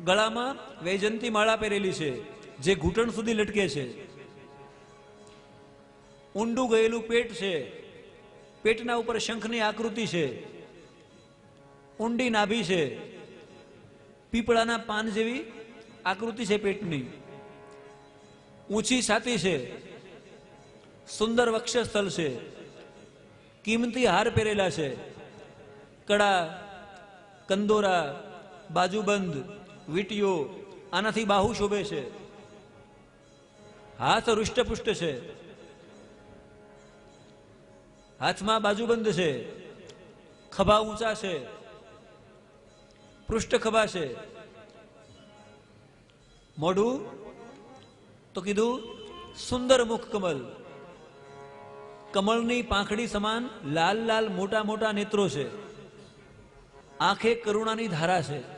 ગળામાં વૈજયંતી માળા પહેરેલી છે જે ઘૂંટણ સુધી લટકે છે. ઊંડું ગયેલું પેટ છે, પેટના ઉપર શંખની આકૃતિ છે. ઊંડી નાભી છે, પીપળાના પાન જેવી આકૃતિ છે પેટની. ઊંચી છાતી છે, સુંદર વક્ષસ્થળ છે, કિંમતી હાર પહેરેલા છે, કડા, કંદોરા, બાજુબંધ, વીટીઓ, આનાથી બાહુ શોભે છે. હાથ હૃષ્ટપુષ્ટ છે, હાથમાં બાજુબંધ છે, ખભા ઊંચા છે, પૃષ્ઠ ખભા છે. મોઢું તો કીધું સુંદર મુખ કમલ, કમળની પાંખડી સમાન લાલ લાલ મોટા મોટા નેત્રો છે. આંખે કરુણાની ધારા છે.